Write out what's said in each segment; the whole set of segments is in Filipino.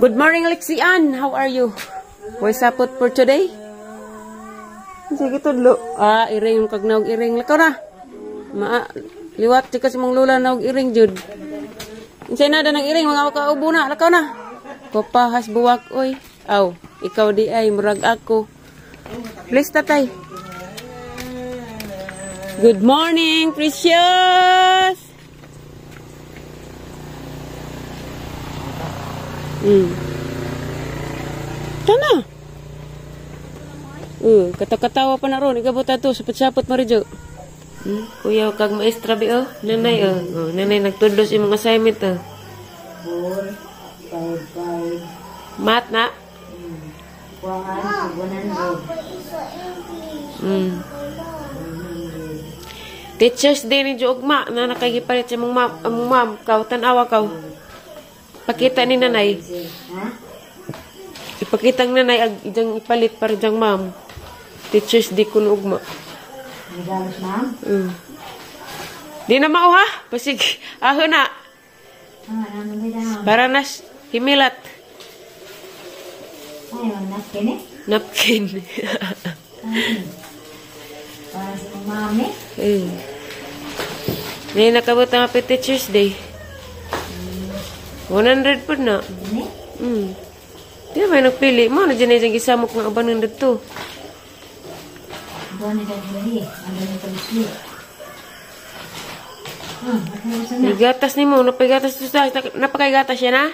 Good morning, Lexian. How are you? What's up for today? Sige, tudlo. Iring kag naog iring. Lakaw na. Liwat tika si mong lula naog iring, jud. Insay na ng iring, mga kaubo na. Lakaw na. Kopahas buwak, oy. Aw, ikaw di ay, murag ako. Please, tatay. Good morning, Precious! Tana. Kata-katawa pa na ron. Ikabot ato. Sapot-sapot mo rin, Kuya, kag maestra bi, Nanay, Nanay, nagtudlos yung mga assignment, 4, 5, 5. Mat na? Kuwangan, 100. Teachers Day ni Jogma na nakagipalit sa mong ma'am. Kau, tanawa kau. Pakita ni Nanay. Ipakita ng Nanay ag ijang ipalit para ijang ma'am. Teachers Day kun ugma. Nagalos, ma'am? Di na mao ha? Pasig, aho na. Para nas himilat. Ay, napkin eh? Napkin. Para sa mga mami? Ngayon nakabot ang Happy Teachers Day. 100 po na. Di ba may nagpili mo? Na dyan na isang gisamok ng abanong dito. Buwan na dyan. Ang ganyan palisli. Nagatas ni mo. Napagatas to sa. Napakagatas siya na?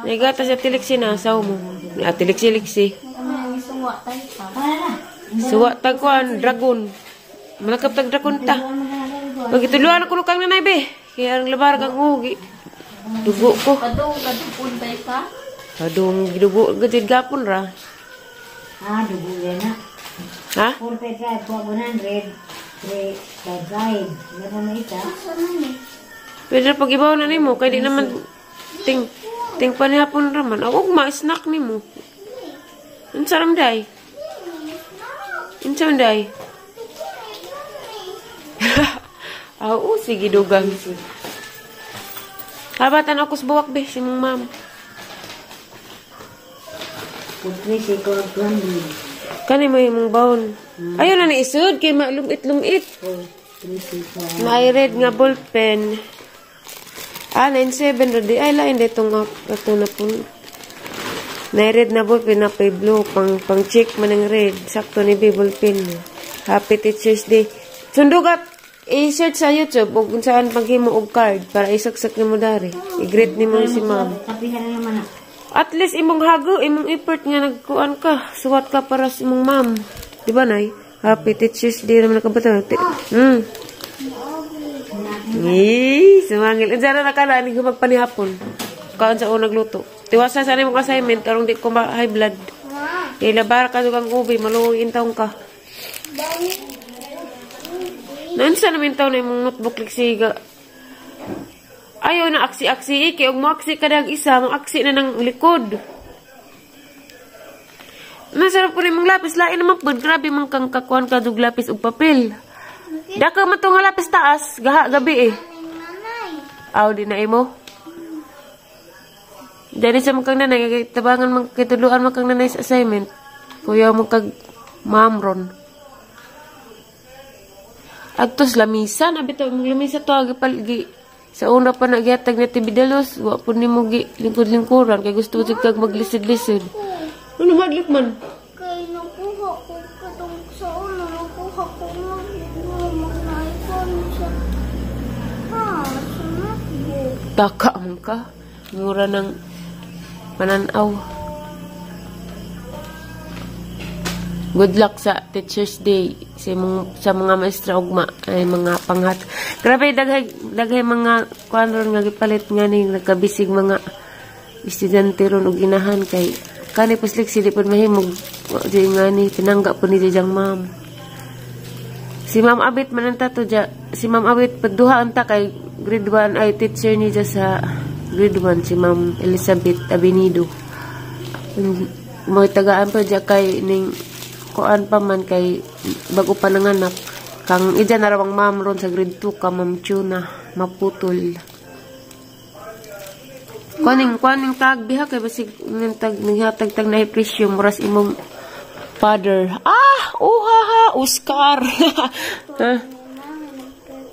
Nagatas siya tiliksi na. Asaw mo. Tiliksi-liksi. Suwa tagkuan. Dragon. Malakap tag dragon ta. Pagituluan ako lukang nanay be. Kaya ang labar kang ugi. Dugo ko. Kadong puntay ka? Kadong dugo. Gajid gapon ra. Dugo yan na. Ha? 4, 5, 100. 3, 5. Meron na ita. Pwede na pag-ibaw na ni mo. Kaya di naman ting panihapon raman. Awag ma-snack ni mo. Insaram day. Insaram day. Sige dugang. Habatan ako sa buwak be, si mong ma'am. Kani mo yung mong baon. Ayaw na naisod, kaya malumit-lumit. May red nga ballpen. 97 radi. Ay, lain ditong ito na po. May red na ballpen na pay blue. Pang check man ng red. Sakto ni ballpen. Happy Teachers Day. Sundugat. I-search sa YouTube o kung saan paghimo og card para isaksak ni mo dari. I-greet ni mo si ma'am. At least imong hago, imong effort nga nagkuan ka. Suwat ka para sa imong ma'am. Di ba, Nay? Happy Teachers Day naman nakabata. Sumangil. Diyan na ka na, hindi ko magpanihapon. Kaon sa unang luto. Tiwasa sa imong assignment, karong di ko high blood. Ilabar ka dugang ubi, maluwing intawng ka. Nansa namin taon na yung notebook liksiga. Ayaw na aksi-aksi. Kaya mo aksi ka ng isa, mo aksi na ng likod. Nasarap ko na yung lapis. Lain naman po. Grabe mang kang kakuhan ka dug lapis o papel. Daka man nga lapis taas. Gabi eh. Aw, di na imo. Dali sa mga kang nanay. Tabangan mga kituluan mga kang nanay sa assignment. Kuya mo kag mamron. Agtos lamisan, abito mong lamisa to agi palgi. Sa una pa nagyatag na tibidalos, wa po ni mo gi lingkod-lingkuran kay gusto mo kag maglisid-lisid. Ano madlik man? Kay nakuha ko katong sa ulo, nakuha ko mag-naipon siya. Sunod mo. Taka man ka. Mura ng pananaw. Good luck sa Teachers Day sa mga maestra ugma ay mga panghat. Grabe daghay mga kuanron nga gipalit nga ni nagkabisig mga estudyante ron og inahan kay kani puslik sili pud mahimog di nga ni pinangga po ni dijang ma'am. Si Ma'am Abit man tato ja si Ma'am Abit paduha anta kay grade 1 ay teacher ni ja sa grade 1 si Ma'am Elizabeth Abinido. Mo tagaan pa ja kay ning kuan pa man kay bago pa nanganak kang ija na rawang ma'am ron sa grade 2 ka Ma'am Chuna maputol. Kuaning tag biha kay basig ning tag naghatag na presyo muras imong father. Ha, Oscar. Ha?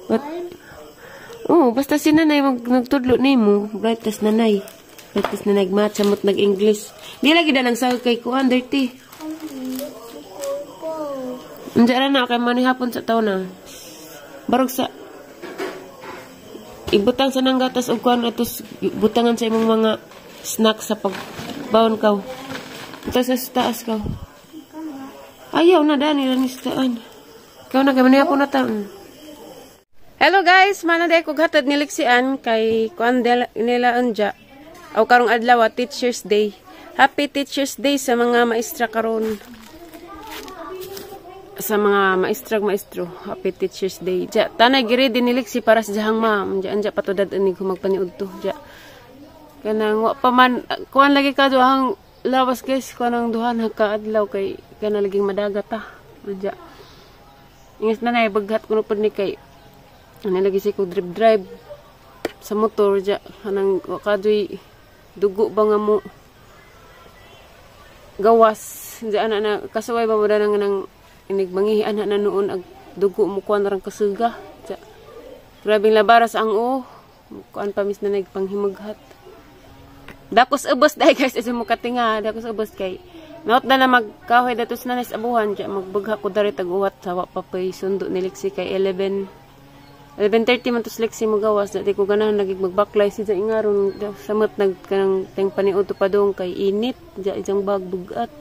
What? Oh, basta si nanay nagtudlo nimo, brightest nanay. Brightest nanay match amot nag-English. Di lagi dalang sa kay kuan dirty. Unja na kay manihapon sa taon na. Barog sa ibutang sa nang gatas og kuan atos butangan sa imong mga snack sa pagbaon kaw. Ito sa taas kaw. Ayaw na dani lang istaan. Ikaw na kay manihapon na taon. Hello guys, manaday ko hatod niliksian kay kuan nila unja. Aw karong adlaw Teachers Day. Happy Teachers Day sa mga maestra karon. Sa mga maestro, Happy Teachers Day. Ja, tanay giri diniliksi para sa jahang ma'am. Anja patudad inig humagpaniud to. Ja. Kanang wa pa man kuan lagi ka duhang lawas guys, kuan duhan ka adlaw kay kana laging madagat ta. Ja. Ingis na nay baghat kuno pud ni kay ani lagi si ko drive sa motor ja kanang wa kadoy dugo ba nga mo gawas ja na kasuway ba mo nang inig mangihian na noon ag dugo mo kuan rang kasuga. Grabing labaras ang kuan pamis na nagpanghimughat. Dakos ubos dai guys isa mo katinga, dakos ubos kay naot na magkahoy datos na nis abuhan ja magbugha ko dari tag-uwat sa wa pa pay sundo niliksi kay 11:30 man tos liksi mo gawas dati ko ganahan lagi magbaklay si ingaron samot nagkanang teng paniudto pa dong kay init ja isang bag bugat.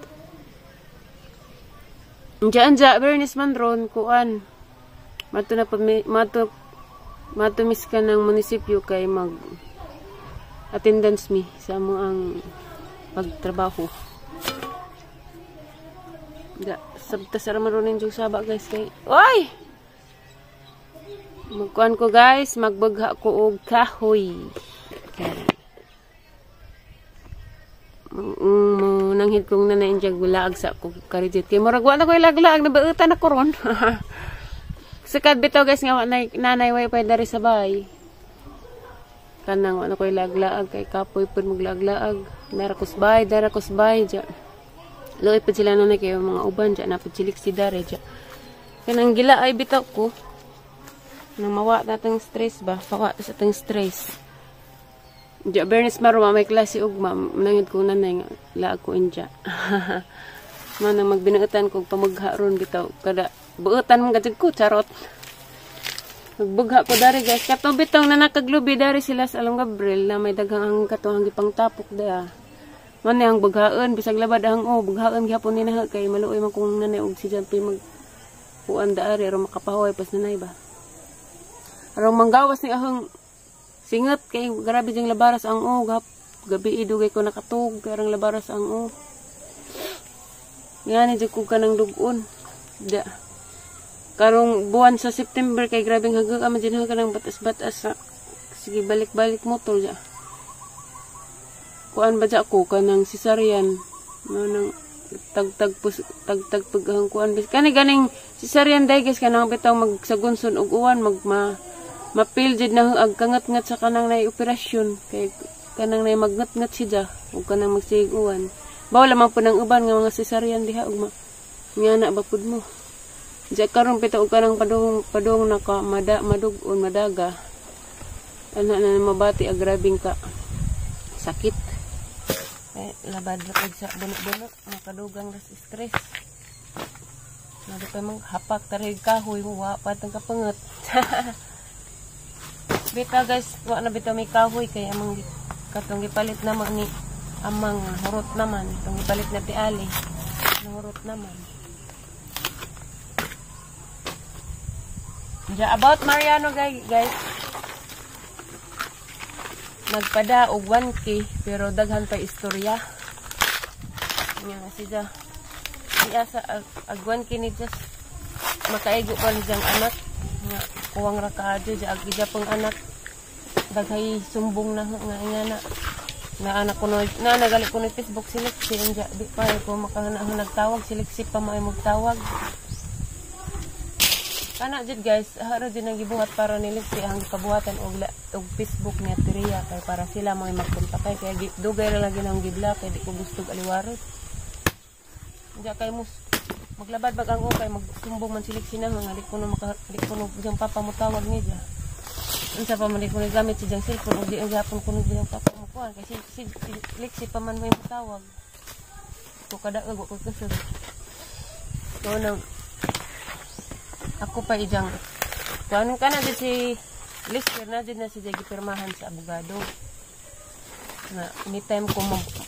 Anja Bernice Manron kuan mato na matumis ka ng munisipyo kay mag attendance mi sa mo ang pagtrabaho. Ja sabta sa maronin jud saba guys kay oy magkuan ko guys magbagha ko og kahoy. Nanghid kong nanay diyag gulaag sa ko karidit kay murag wa na ko ilaglaag na bautan ako ron. Sakad bitaw guys nga nanay way pa dari sa bay kanang wa na ko ilaglaag kay kapoy pud maglaag-laag dara kusbay ja loy pa sila nanay kay mga uban ja na pud silik si dare ja kanang gila ay bitaw ko nang mawa natang stress ba pawa sa tang stress. Ja Bernice Maro may klase og ma'am nangid ko nanay nga laag ko inja. Manang magbinuotan kog pamugha ron bitaw kada buotan man gid ko charot. Magbugha ko dari guys kato bitaw na nakaglubi dari sila sa Along Gabriel na may daghang ang katuhang gipangtapok da. Man ang bughaon bisag labad ang bughaon gyapon ni na kay maluoy man kung nanay og si Jampi mag kuan daari ro makapahoy pas nanay ba. Arong manggawas ni ahong singat kay grabe ding labaras ang gabi idugay ko nakatug karang labaras ang yan jud ko kanang dugon da karong buwan sa September kay grabeng hagag ama din kanang batas-batas sa sige balik-balik motor ja kuan ba ja ko kanang cesarean manang tagtag paghang kuan bis kani ganing cesarean dai guys kanang bitaw magsagunson og uwan mapil jud na ag kangat-ngat sa kanang nay operasyon kay kanang nay magngat-ngat siya ug kanang magsiguan bawala man po nang uban nga mga cesarean diha ug ngana ba pud mo ja karon pita og kanang padung naka madugon madaga ana na mabati ag grabing ka sakit kay labad ra pag sa bunot-bunot makadugang ras stress nabi pa mang hapak tarig kahoy mo wa patang kapangat. Bita guys, wa na bitaw may kahoy kay amang katong gipalit naman ni amang hurot naman, itong gipalit na ti Ali. Hurot naman. Ja about Mariano guys. Nagpada og 1K pero daghan pa istorya. Nya siya. Iya sa ag 1K ni just makaigo pa ni jang anak. Nga kuwang ra kaadyo ja ag ija pang anak daghay sumbong na nga ingana na anak ko na nagali ko ni Facebook siliksi inja di pa ko makahana nagtawag siliksi pa may magtawag Kana jud guys, haro din ang gibuhat para ni Lexi ang kabuhatan og Facebook niya Tiriya kay para sila mo magkontakay kay dugay ra lagi nang giblock kay di ko gusto aliwaros. Diya kay mus maglabad bag ang ukay magsumbong man si Lexi na nga di ko no diyang papa mo tawag niya. Unsa pa man di ko gamit si diyang cellphone ug di ang gapon ko diyang papa mo kuan kay si Lexi pa man may tawag. Ko kada ko kusog. So nang ako pa ijang kuan ka na si Lester na din na si Jagi pirmahan sa abogado na anytime ko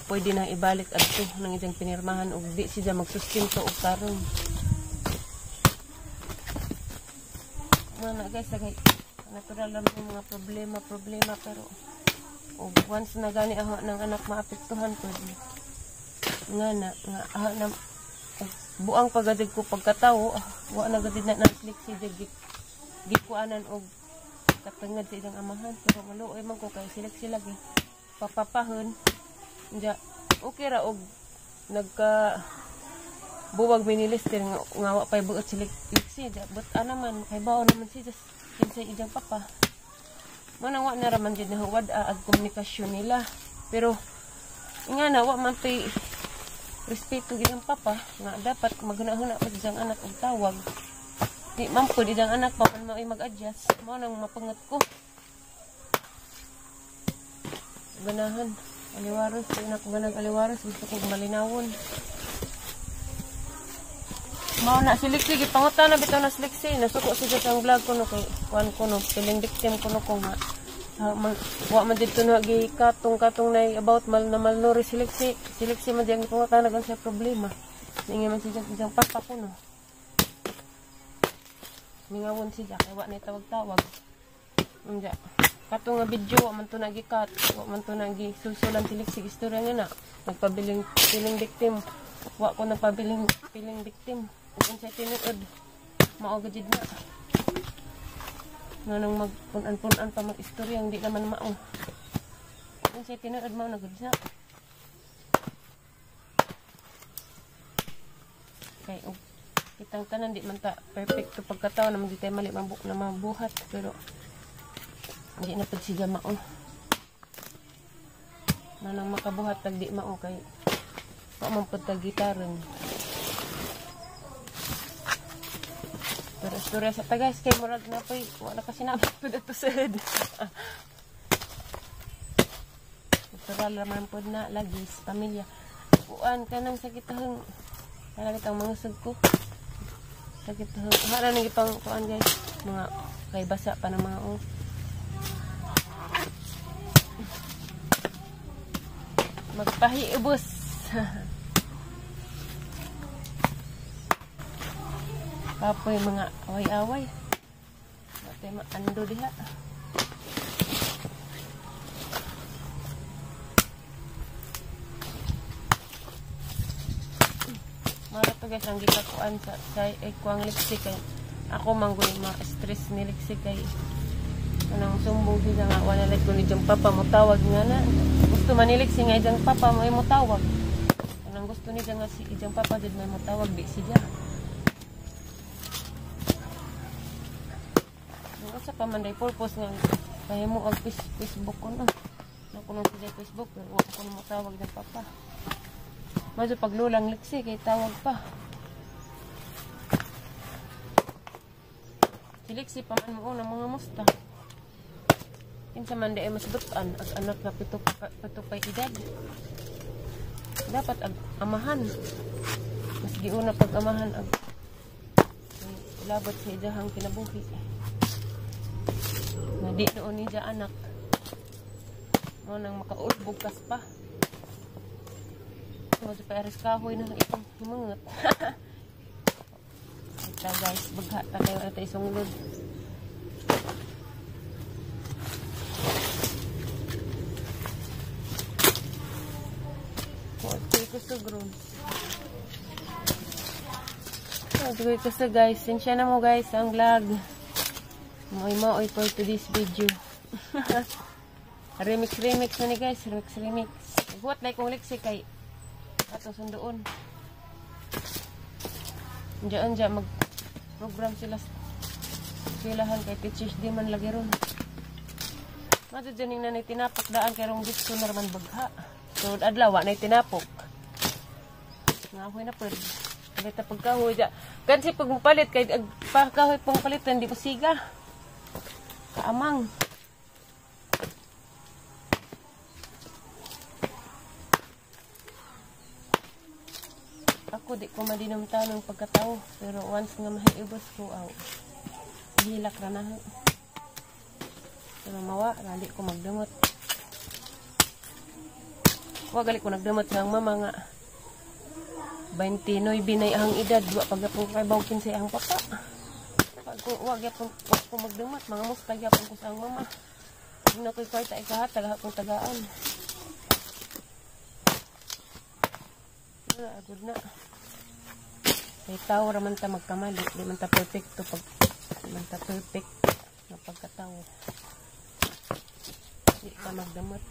pwede na ibalik adto nang ijang pinirmahan ug di siya magsustinto og karon mana guys lagay natural lang yung mga problema pero ug once na gani ako ng anak maapektuhan ko nga na buang pagadig ko pagkatawo wa na gadid na Netflix si gikuanan og katungod sa ilang amahan pero maluoy man ko kay sila papapahon ja okay ra og nagka buwag minilister nga wa pay buot si Lexi ja but naman kay bawo naman si just kinsa ijang papa manang wa na raman jud na huwad ag komunikasyon nila pero nga na wa man pay respeto gidang papa nga dapat maghuna-huna pa diyang anak og tawag di man po diyang anak pa man mao mag-adjust mo nang mapangat ko ganahan aliwaros na ko ganag aliwaros gusto ko malinawon mao na si Lexi gipangutan na bitaw na si Lexi nasuko siya sa vlog ko no kay kuan ko no feeling victim ko no ko nga wa man dito na katong na about malnourished si Lexi man diyang pangutan na sa problema ningi man siya diyang papa ko no mingawon siya kay wa na tawag-tawag unja katong nga video wa man to nagikat wa man to nagisusulan si Lexi istorya nga na nagpabiling feeling victim wa ko nagpabiling feeling victim ug unsay tinuod mao gid na nang magpunan-punan pa mag-istorya hindi naman mao kung siya tinuod mao nagud siya kay kitang tanan di man ta perfecto pagkataon naman di tayo mali na mabuhat pero hindi na pud siya mao nang makabuhat tag di mao kay wa man pud tag gitaron pero istorya sa tagays kay murag na po'y wala ka sinabi po dito sad natural raman po na lagis pamilya kuan ka nang sakitahang talaga itang mga ko sakitahang hara nang ipang kuan guys mga kay basa pa ng mga magpahiubos kapoy mga away-away natin maando diha mara to guys ang gikakuan sa ikuang Lexi kay ako manggoy ma-stress ni Lexi kay anang sumbong siya nga wala like ko ni diyang papa mo tawag nga na gusto man ni Lexi nga diyang papa mo tawag anang gusto ni diyang nga si diyang papa did may mo tawag di siya sa pamanday purpose nga kaya mo ang Facebook ko no nakuno siya Facebook pero wala ko mo tawag ng papa medyo paglulang Lexi kay tawag pa si Lexi pa man mo ng mga musta kinsa man di ay masbutan ang anak na pito pa edad dapat amahan mas giuna pag amahan ag labot sa idahang kinabuhi na di noon ni dya anak mo nang makaulbog kas pa mo sa pairis kahoy na itong himungot ito guys bagha ta kayo ito isunglod okay ko sa groom okay ko sa guys sinsya na mo guys ang vlog Moy for today's video. remix na ni guys, remix. Buhat like kong Lexi kay ato sundoon. Diyan mag program sila Silahan kay teachers di man lagi ron. Madto janing na tinapok daan kay rong gusto na man bagha. So adlaw wa na tinapok. Ngahoy na pud. Kita pagkahoy ja. Kansi pag palit kay pagkahoy pang palitan di pasiga. Kaamang. Ako di ko madinamtan ng pagkatao pero once nga mahiubos ko aw. Hilak ra na. Pero mawa ra di ko magdamot. Wa gali ko nagdamot sang mama nga 29 binay ang edad wa pagapon kay bawkin sa ang papa. Pag wag yapon ko magdamot mga musta yapon ko sa ang mama. Ina koy kwarta ikahat tagahapon tagaan. Agud na. Kay tao raman ta magkamali, di man ta perfecto pag di man ta perfect na pagkatao. Di ka magdamot.